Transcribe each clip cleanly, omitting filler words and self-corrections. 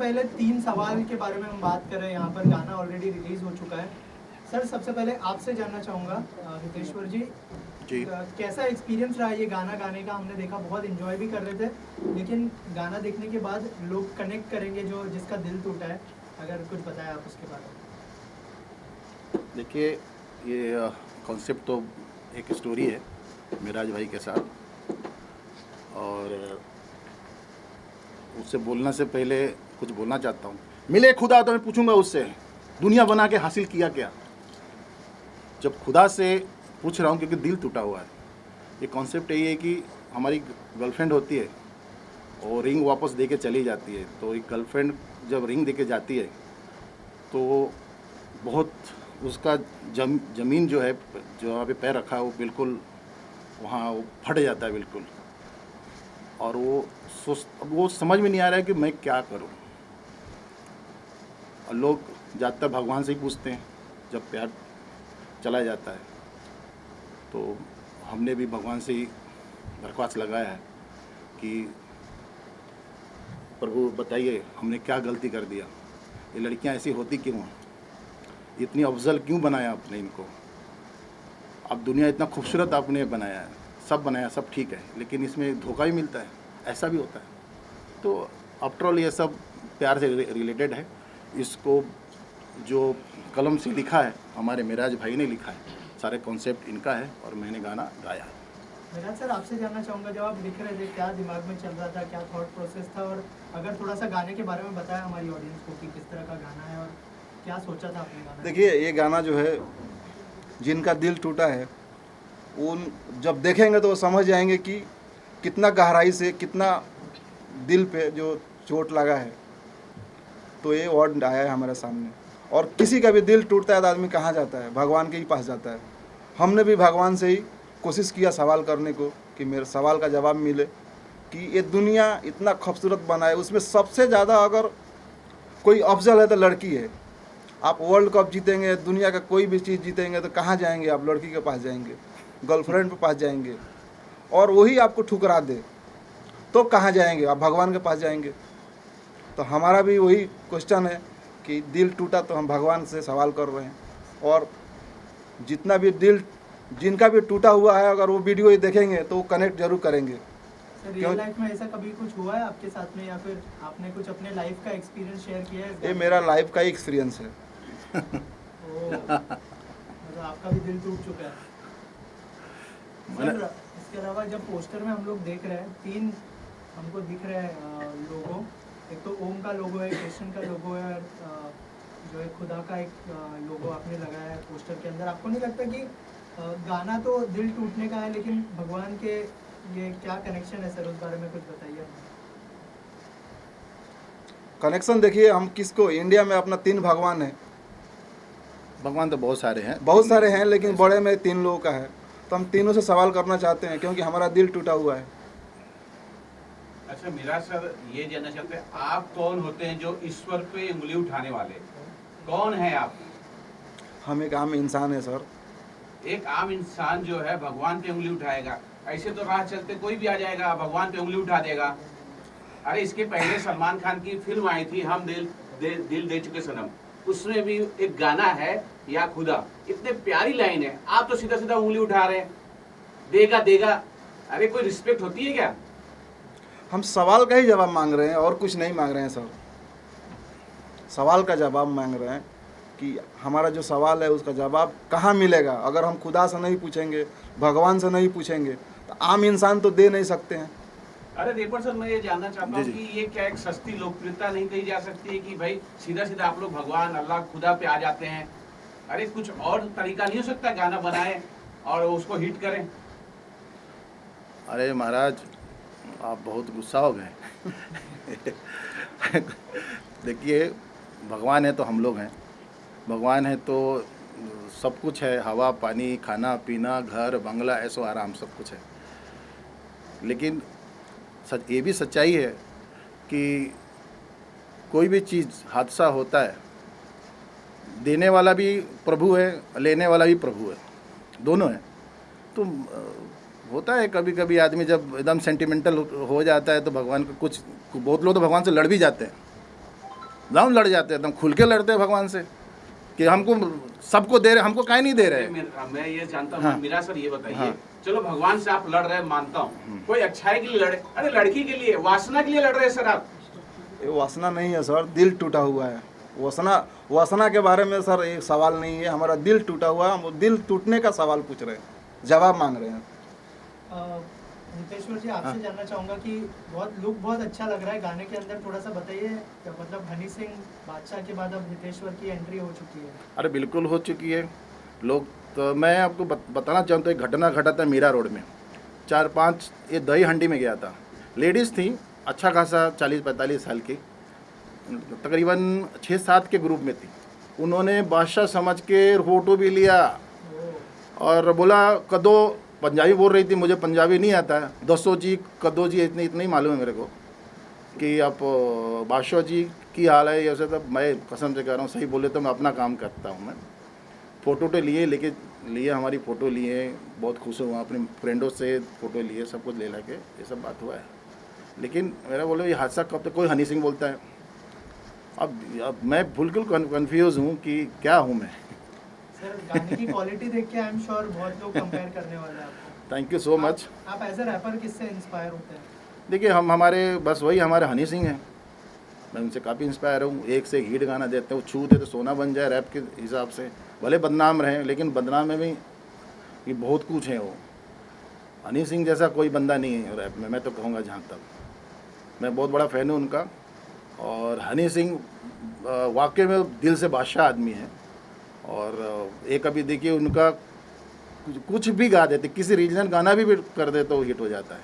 पहले 3 सवाल के बारे में हम बात कर रहे हैं। यहाँ पर गाना ऑलरेडी रिलीज हो चुका है। सर सबसे पहले आपसे जानना चाहूँगा हितेश्वर जी, कैसा एक्सपीरियंस रहा ये गाना गाने का? हमने देखा बहुत एंजॉय भी कर रहे थे, लेकिन गाना देखने के बाद लोग कनेक्ट करेंगे जो जिसका दिल टूटा है। अगर कुछ बताएं आप उसके बारे में। देखिए, ये कॉन्सेप्ट तो एक स्टोरी है मिराज भाई के साथ, और उससे बोलने से पहले कुछ बोलना चाहता हूँ। मिले खुदा तो मैं पूछूंगा उससे, दुनिया बना के हासिल किया क्या? जब खुदा से पूछ रहा हूँ क्योंकि दिल टूटा हुआ है। ये कॉन्सेप्ट यही है कि हमारी गर्लफ्रेंड होती है और रिंग वापस दे के चली जाती है। तो एक गर्लफ्रेंड जब रिंग दे के जाती है तो बहुत उसका ज़मीन जो है, जो वहाँ पे पैर रखा है, वो बिल्कुल वहाँ वो फट जाता है बिल्कुल। और वो समझ में नहीं आ रहा है कि मैं क्या करूं। और लोग ज़्यादातर भगवान से ही पूछते हैं जब प्यार चला जाता है। तो हमने भी भगवान से ही दरख्वास्त लगाया है कि प्रभु बताइए हमने क्या गलती कर दिया, ये लड़कियां ऐसी होती क्यों हैं, इतनी अफजल क्यों बनाया आपने इनको। अब दुनिया इतना खूबसूरत आपने बनाया है, सब बनाया, सब ठीक है, लेकिन इसमें धोखा भी मिलता है, ऐसा भी होता है। तो आफ्टर ऑल ये सब प्यार से रिलेटेड है। इसको जो कलम से लिखा है हमारे मिराज भाई ने लिखा है, सारे कॉन्सेप्ट इनका है और मैंने गाना गाया है। मिराज सर आपसे जानना चाहूँगा, जब आप लिख रहे थे क्या दिमाग में चल रहा था, क्या थॉट प्रोसेस था, और अगर थोड़ा सा गाने के बारे में बताया हमारी ऑडियंस को कि किस तरह का गाना है और क्या सोचा था आपने गाना? देखिए, ये गाना जो है, जिनका दिल टूटा है उन जब देखेंगे तो वो समझ जाएंगे कि कितना गहराई से, कितना दिल पे जो चोट लगा है। तो ये वर्ड आया है हमारे सामने। और किसी का भी दिल टूटता है तो आदमी कहाँ जाता है? भगवान के ही पास जाता है। हमने भी भगवान से ही कोशिश किया सवाल करने को कि मेरे सवाल का जवाब मिले कि ये दुनिया इतना खूबसूरत बना है, उसमें सबसे ज़्यादा अगर कोई अफजल है तो लड़की है। आप वर्ल्ड कप जीतेंगे, दुनिया का कोई भी चीज़ जीतेंगे तो कहाँ जाएंगे? आप लड़की के पास जाएंगे, गर्लफ्रेंड के पास जाएंगे, और वही आपको ठुकरा दे तो कहाँ जाएंगे? आप भगवान के पास जाएंगे। तो हमारा भी वही क्वेश्चन है कि दिल टूटा तो हम भगवान से सवाल कर रहे हैं। और जितना भी दिल, जिनका भी टूटा हुआ है, अगर वो वीडियो ही देखेंगे तो वो कनेक्ट जरूर करेंगे। सर रियल लाइफ में ऐसा कभी कुछ हुआ है आपके साथ में, या फिर आपने कुछ अपने लाइफ का एक्सपीरियंस शेयर किया है? ये मेरा लाइफ का ही एक्सपीरियंस है। मतलब आपका भी दिल टूट चुका है। सर इसके अलावा जब पोस्टर में हम लोग देख रहे हैं, 3 हमको दिख रहे हैं लोगो। एक तो ओम का लोगो है, कृष्ण का लोगो है, और जो है खुदा का एक लोगो आपने लगाया है पोस्टर के अंदर। आपको नहीं लगता कि गाना तो दिल टूटने का है, लेकिन भगवान के ये क्या कनेक्शन है सर? उस बारे में कुछ बताइए। कनेक्शन देखिए, हम किसको, इंडिया में अपना 3 भगवान है। भगवान तो बहुत सारे हैं, लेकिन बड़े में 3 लोगों का है। तो हम तीनों से सवाल करना चाहते हैं क्योंकि हमारा दिल टूटा हुआ है। अच्छा मिराज सर, ये जानना चाहते हैं आप कौन होते हैं जो ईश्वर पे उंगली उठाने वाले? कौन है आप? हम एक आम इंसान है सर। एक आम इंसान जो है भगवान पे उंगली उठाएगा? ऐसे तो राह चलते कोई भी आ जाएगा भगवान पे उंगली उठा देगा। अरे इसके पहले सलमान खान की फिल्म आई थी हम दिल दे चुके सनम, उसमें भी एक गाना है या खुदा, इतने प्यारी लाइन है। आप तो सीधा सीधा उंगली उठा रहे हैं, देगा देगा। अरे कोई रिस्पेक्ट होती है क्या? हम सवाल का ही जवाब मांग रहे हैं और कुछ नहीं मांग रहे हैं सर। सवाल का जवाब मांग रहे हैं कि हमारा जो सवाल है उसका जवाब कहाँ मिलेगा? अगर हम खुदा से नहीं पूछेंगे, भगवान से नहीं पूछेंगे, तो आम इंसान तो दे नहीं सकते हैं। अरे रेपर सर, मैं ये जानना चाहता हूँ कि ये क्या एक सस्ती लोकप्रियता नहीं कही जा सकती है कि भाई सीधा सीधा आप लोग भगवान अल्लाह खुदा पे आ जाते हैं? अरे कुछ और तरीका नहीं हो सकता गाना बनाए और उसको हिट करें? अरे महाराज, आप बहुत गुस्सा हो गए। देखिए, भगवान है तो हम लोग हैं, भगवान है तो सब कुछ है, हवा पानी खाना पीना घर बंगला ऐसो आराम सब कुछ है। लेकिन सच ये भी सच्चाई है कि कोई भी चीज़ हादसा होता है, देने वाला भी प्रभु है, लेने वाला भी प्रभु है, दोनों है। तो होता है कभी कभी आदमी जब एकदम सेंटिमेंटल हो जाता है तो भगवान को कुछ, बहुत लोग तो भगवान से लड़ भी जाते हैं। हम लड़ जाते हैं, एकदम खुल के लड़ते हैं भगवान से कि हमको सबको दे रहे, हमको काहे नहीं दे रहे। मैं ये जानता हूँ हाँ। मीरा सर, ये बताइए हाँ। चलो भगवान से आप लड़ रहे हैं, मानता हूँ, कोई अच्छाई के लिए लड़े, अरे लड़की के लिए, वासना के लिए लड़ रहे हैं सर आप। ये वासना नहीं है सर, दिल टूटा हुआ है। वासना के बारे में सर एक सवाल नहीं है, हमारा दिल टूटा हुआ है, हम दिल टूटने का सवाल पूछ रहे हैं, जवाब मांग रहे हैं। हितेश्वर जी, आपसे जानना चाहूँगा कि लुक बहुत अच्छा लग रहा है गाने के अंदर, थोड़ा सा बताइए, मतलब हनी सिंह बादशाह के बाद अब हितेश्वर की एंट्री हो चुकी है। अरे बिल्कुल हो चुकी है। लोग तो मैं आपको बताना चाहता हूँ, एक घटना घटा था मीरा रोड में, 4-5 ये दही हंडी में गया था। लेडीज़ थी अच्छा खासा 40-45 साल की, तकरीबन 6-7 के ग्रुप में थी। उन्होंने बादशाह समझ के फ़ोटो भी लिया और बोला कदो, पंजाबी बोल रही थी, मुझे पंजाबी नहीं आता है, दसो जी कदो जी, इतनी इतना ही मालूम है मेरे को कि आप बादशाह जी की हाल है ऐसे। तब मैं कसम से कह रहा हूँ, सही बोले तो मैं अपना काम करता हूँ। मैं फ़ोटो तो लिए हमारी फ़ोटो लिए, बहुत खुश हुआ, अपने फ्रेंडों से फ़ोटो लिए, सब कुछ ले के ये सब बात हुआ है। लेकिन मेरा बोलो ये हादसा कब तक, कोई हनी सिंह बोलता है। अब मैं बिल्कुल कन्फ्यूज़ हूँ कि क्या हूँ मैं। सर गाने की क्वालिटी देख के आई एम श्योर बहुत लोग कंपेयर करने वाले हैं आपको। Thank you so much. आप एज ए रैपर किससे इंस्पायर होते हैं? देखिए हमारे बस वही हमारे हनी सिंह हैं, मैं उनसे काफ़ी इंस्पायर हूँ। एक से हिट गाना देते हैं, वो छू दे तो सोना बन जाए रैप के हिसाब से। भले बदनाम रहें, लेकिन बदनाम में भी ये बहुत कुछ है। वो हनी सिंह जैसा कोई बंदा नहीं है रैप में, मैं तो कहूँगा। जहाँ तक मैं बहुत बड़ा फ़ैन हूँ उनका। और हनी सिंह वाकई में दिल से बादशाह आदमी है। और एक अभी देखिए उनका कुछ भी गा देते, किसी रीजनल गाना भी कर दे तो हिट हो जाता है।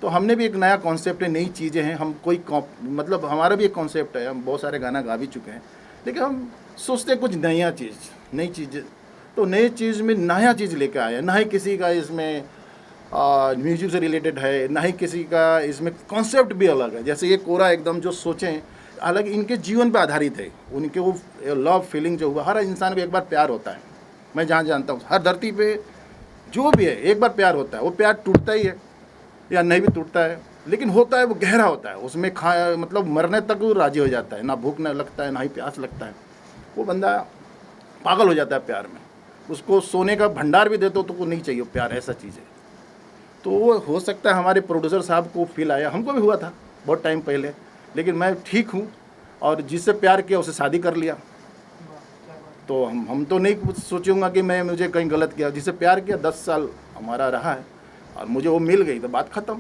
तो हमने भी एक नया कॉन्सेप्ट है, नई चीज़ें हैं। हम कोई मतलब हमारा भी एक कॉन्सेप्ट है, हम बहुत सारे गाना गा भी चुके हैं, लेकिन हम सोचते कुछ नई चीज़। तो नई चीज़ में नया चीज़ लेकर आए, ना ही किसी का इसमें म्यूजिक से रिलेटेड है, ना ही किसी का इसमें कॉन्सेप्ट भी अलग है। जैसे ये कोरा एकदम जो सोचें, हालांकि इनके जीवन पे आधारित है। उनके वो लव फीलिंग जो हुआ, हर इंसान को एक बार प्यार होता है। मैं जहाँ जानता हूँ हर धरती पे जो भी है एक बार प्यार होता है। वो प्यार टूटता ही है या नहीं भी टूटता है, लेकिन होता है वो गहरा होता है। उसमें मतलब मरने तक वो राजी हो जाता है, ना भूख ना लगता है, ना ही प्यास लगता है। वो बंदा पागल हो जाता है प्यार में। उसको सोने का भंडार भी दे तो वो नहीं चाहिए प्यार, ऐसा चीज़ है। तो वो हो सकता है हमारे प्रोड्यूसर साहब को फील आया, हमको भी हुआ था बहुत टाइम पहले, लेकिन मैं ठीक हूँ और जिससे प्यार किया उससे शादी कर लिया। तो हम तो नहीं सोचूंगा कि मुझे कहीं गलत किया। जिससे प्यार किया 10 साल हमारा रहा है और मुझे वो मिल गई तो बात ख़त्म।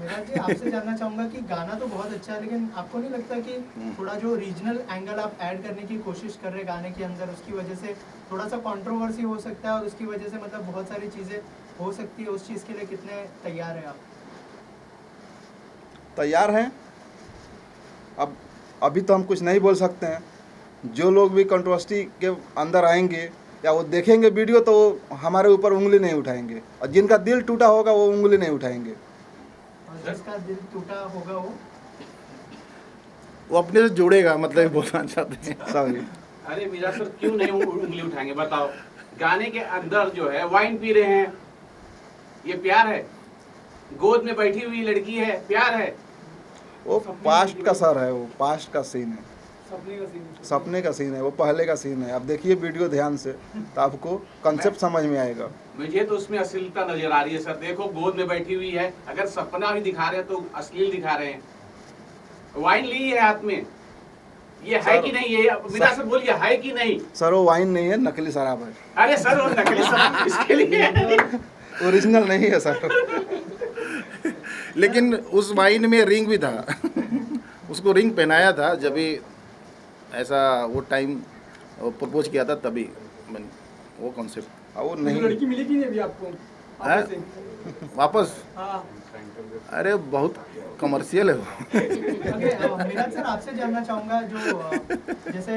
मेरा जी आपसे जानना चाहूँगा कि गाना तो बहुत अच्छा है, लेकिन आपको नहीं लगता कि थोड़ा जो रीजनल एंगल आप ऐड करने की कोशिश कर रहे हैं गाने के अंदर, उसकी वजह से थोड़ा सा कंट्रोवर्सी हो सकता है और उसकी वजह से मतलब बहुत सारी चीज़ें हो सकती है? उस चीज़ के लिए कितने तैयार हैं आप? तैयार हैं। अब अभी तो हम कुछ नहीं बोल सकते हैं। जो लोग भी कंट्रोवर्सी के अंदर आएंगे या वो देखेंगे वीडियो तो वो हमारे ऊपर उंगली नहीं उठाएंगे, और जिनका दिल टूटा होगा वो उंगली नहीं उठाएंगे। और जिसका दिल टूटा होगा वो अपने से जुड़ेगा, मतलब बोलना चाहते हैं। सॉरी। अरे मीरा सर क्यों नहीं उंगली उठाएंगे बताओ? गाने के अंदर जो है वाइन पी रहे हैं, ये प्यार है? गोद में बैठी हुई लड़की है, प्यार है? वो पास्ट का सर है, वो पास्ट का सीन है, सपने का सीन है, वो पहले का सीन है। आप देखिए वीडियो ध्यान से तो आपको कंसेप्ट समझ में आएगा। मुझे तो उसमें अश्लीलता नजर आ रही है सर। देखो गोद में बैठी हुई है, अगर सपना भी दिखा रहे हैं तो अश्लील दिखा रहे हैं। वाइन ली है हाथ में, ये है कि नहीं? ये मीरा सर बोलिए, है कि नहीं? सर वो वाइन नहीं है, नकली शराब है। अरे सर वो नकली शराब इसके लिए ओरिजिनल नहीं है सर। लेकिन उस वाइन में रिंग भी था। उसको रिंग पहनाया था जब भी ऐसा वो टाइम प्रपोज किया था, तभी वो कॉन्सेप्ट। वो नहीं। लड़की मिली कि नहीं अभी आपको वापस? हाँ। अरे बहुत कमर्शियल है वो। मेरा सर आपसे जानना चाहूँगा, जो जैसे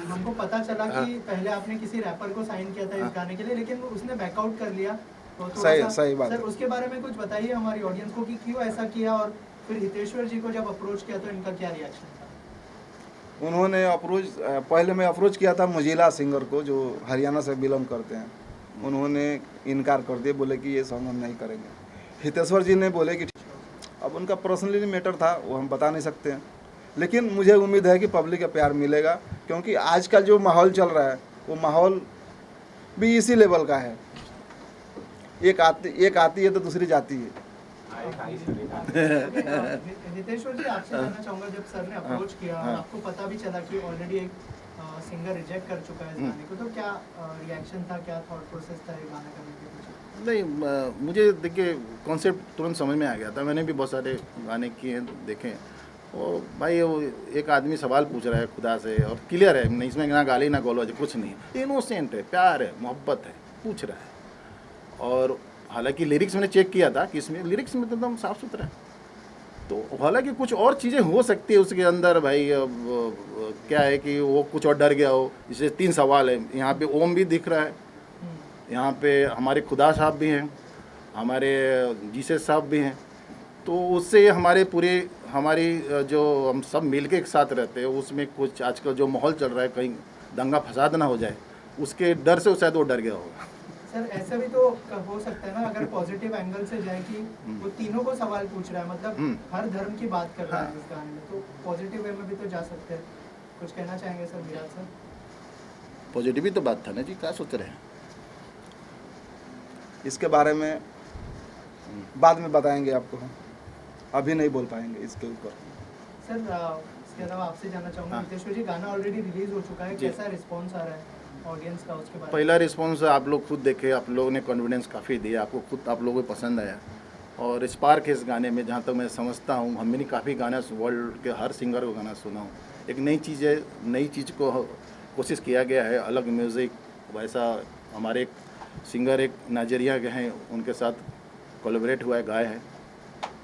हमको पता चला कि पहले आपने किसी रैपर को साइन किया था इस गाने के लिए, लेकिन उसने बैकआउट कर लिया। तो सही बात। सर उसके बारे में कुछ बताइए हमारी ऑडियंस को कि क्यों ऐसा किया, और फिर हितेश्वर जी को जब अप्रोच किया तो इनका क्या रिएक्शन था? उन्होंने पहले मैं अप्रोच किया था मुजीला सिंगर को, जो हरियाणा से बिलोंग करते हैं। उन्होंने इनकार कर दिया, बोले कि ये सॉन्ग हम नहीं करेंगे। हितेश्वर जी ने बोले कि अब उनका पर्सनली मैटर था, वो हम बता नहीं सकते हैं, लेकिन मुझे उम्मीद है कि पब्लिक का प्यार मिलेगा, क्योंकि आजकल जो माहौल चल रहा है वो माहौल भी इसी लेवल का है। एक आती है तो दूसरी जाती है। हितेश्वर जी, आपसे जानना चाहूंगा, जब सर ने अप्रोच किया और आपको पता भी चला कि ऑलरेडी एक सिंगर रिजेक्ट कर चुका है इस गाने को, तो क्या रिएक्शन था, क्या थॉट प्रोसेस था ये गाना करने के पीछे? नहीं, मुझे देखिए कॉन्सेप्ट तुरंत समझ में आ गया था। मैंने भी बहुत सारे गाने किए हैं, देखे हैं। और भाई वो एक आदमी सवाल पूछ रहा है खुदा से और क्लियर है, नहीं इसमें ना गाली ना गलौज कुछ नहीं, इनोसेंट है, प्यार है, मोहब्बत है, पूछ रहा है। और हालांकि लिरिक्स मैंने चेक किया था कि इसमें लिरिक्स में तो एकदम साफ सुथरा है। तो हालांकि कुछ और चीज़ें हो सकती है उसके अंदर भाई। अब क्या है कि वो कुछ और डर गया हो। जैसे 3 सवाल है, यहाँ पे ओम भी दिख रहा है, यहाँ पे हमारे खुदा साहब भी हैं, हमारे जीसस साहब भी हैं। तो उससे हमारी जो हम सब मिल के एक साथ रहते हैं, उसमें कुछ आजकल जो माहौल चल रहा है, कहीं दंगा फसाद ना हो जाए, उसके डर से शायद वो डर गया होगा। सर ऐसा भी तो हो सकता है ना, अगर पॉजिटिव एंगल से जाए कि वो तीनों को सवाल पूछ रहा है, मतलब हर धर्म की बात कर रहा है इस गाने में, तो पॉजिटिव वे में भी तो जा सकते हैं। कुछ कहना चाहेंगे सर विराज सर? पॉजिटिव ही तो बात था ना जी, क्या सोच रहे हैं? इसके बारे में बाद में बताएंगे आपको, हम अभी नहीं बोल पाएंगे इसके ऊपर। सर इसके अलावा आपसे जानना चाहूँगा, हितेश्वर जी, गाना ऑलरेडी रिलीज हो चुका है, कैसा रिस्पॉन्स आ रहा है ऑडियंस का उसके बारे में? पहला रिस्पॉन्स आप लोग खुद देखे, आप लोगों ने कॉन्फिडेंस काफ़ी दिया, आपको खुद आप लोगों को पसंद आया। और स्पार्क है इस गाने में, जहाँ तक मैं समझता हूँ। हमने भी काफ़ी गाना वर्ल्ड के हर सिंगर को गाना सुना हूँ। एक नई चीज़ है, नई चीज़ को कोशिश किया गया है, अलग म्यूज़िक। वैसा हमारे एक सिंगर एक नाइजीरिया के हैं, उनके साथ कोलैबोरेट हुआ है, गाया है।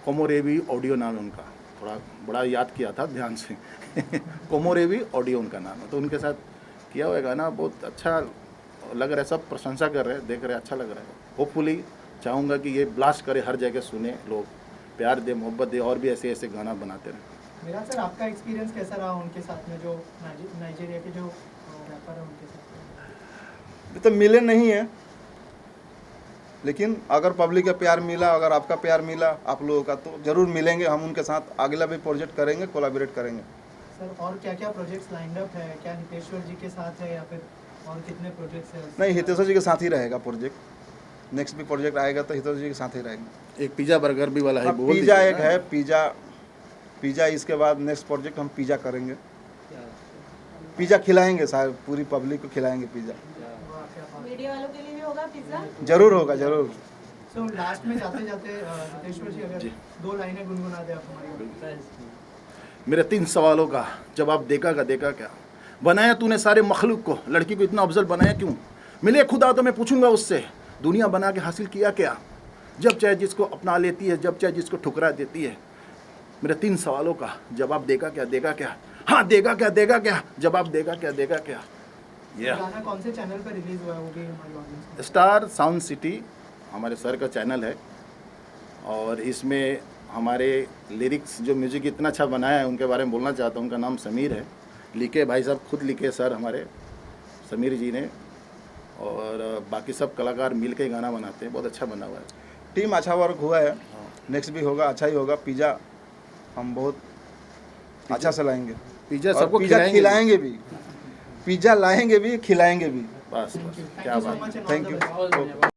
कोमोरेबी ऑडियो नाम उनका, थोड़ा बड़ा याद किया था ध्यान से कोमोरेबी ऑडियो उनका नाम है। तो उनके साथ किया हुआ गाना बहुत अच्छा लग रहा है, सब प्रशंसा कर रहे हैं, देख रहे हैं, अच्छा लग रहा है। होपफुली चाहूँगा कि ये ब्लास्ट करे, हर जगह सुने लोग, प्यार दे, मोहब्बत दे, और भी ऐसे ऐसे गाना बनाते रहें। मेरा सर आपका एक्सपीरियंस कैसा रहा उनके साथ में, जो नाइजीरिया के जो रैपर है उनके साथ? तो मिले नहीं है, लेकिन अगर पब्लिक का प्यार मिला, अगर आपका प्यार मिला आप लोगों का, तो ज़रूर मिलेंगे। हम उनके साथ अगला भी प्रोजेक्ट करेंगे, कोलैबोरेट करेंगे। सर और क्या क्या प्रोजेक्ट्स लाइंड अप है? क्या हितेश्वर जी के साथ है या फिर और कितने प्रोजेक्ट्स हैं? नहीं, हितेश्वर जी के साथ ही रहेगा प्रोजेक्ट। नेक्स्ट भी प्रोजेक्ट आएगा तो हितेश्वर जी के साथ ही रहेंगे। एक पिज़्ज़ा बर्गर भी वाला है, बोल पिज़्ज़ा दीजिए एक ना। है, पिज़्ज़ा इसके बाद नेक्स्ट प्रोजेक्ट हम पिज़्ज़ा करेंगे। पिज़्ज़ा खिलाएंगे, सारे पूरी पब्लिक को खिलाएंगे पिज़्ज़ा। मीडिया वालों के लिए भी होगा पिज्जा? जरूर होगा, जरूर। सो लास्ट में जाते जाते हितेश्वर जी अगर 2 लाइनें गुनगुना दे आप हमारी। मेरे 3 सवालों का जवाब देगा क्या? बनाया तूने सारे मखलूक को, लड़की को इतना अफजल बनाया क्यों? मिले खुदा तो मैं पूछूंगा उससे, दुनिया बना के हासिल किया क्या? जब चाहे जिसको अपना लेती है, जब चाहे जिसको ठुकरा देती है। मेरे 3 सवालों का जवाब देगा क्या? हाँ, देगा क्या? जवाब देगा क्या? गाना कौन से चैनल पर रिलीज हुआ है वो भी हमारी ऑडियंस को? स्टार साउंड सिटी हमारे सर का चैनल है। और इसमें हमारे लिरिक्स जो म्यूज़िक इतना अच्छा बनाया है, उनके बारे में बोलना चाहता हूँ। उनका नाम समीर है, लिखे भाई साहब खुद लिखे सर हमारे समीर जी ने। और बाकी सब कलाकार मिल के गाना बनाते हैं, बहुत अच्छा बना हुआ है। टीम अच्छा वर्क हुआ है, नेक्स्ट भी होगा, अच्छा ही होगा। पिज़्ज़ा हम बहुत अच्छा से लाएंगे। पिज़्ज़ा और सबको पिज़्ज़ा खिलाएंगे भी, पिज़्ज़ा लाएंगे भी, खिलाएंगे भी। बस थैंक क्या यू सो बात। Much and all thank the you. Best.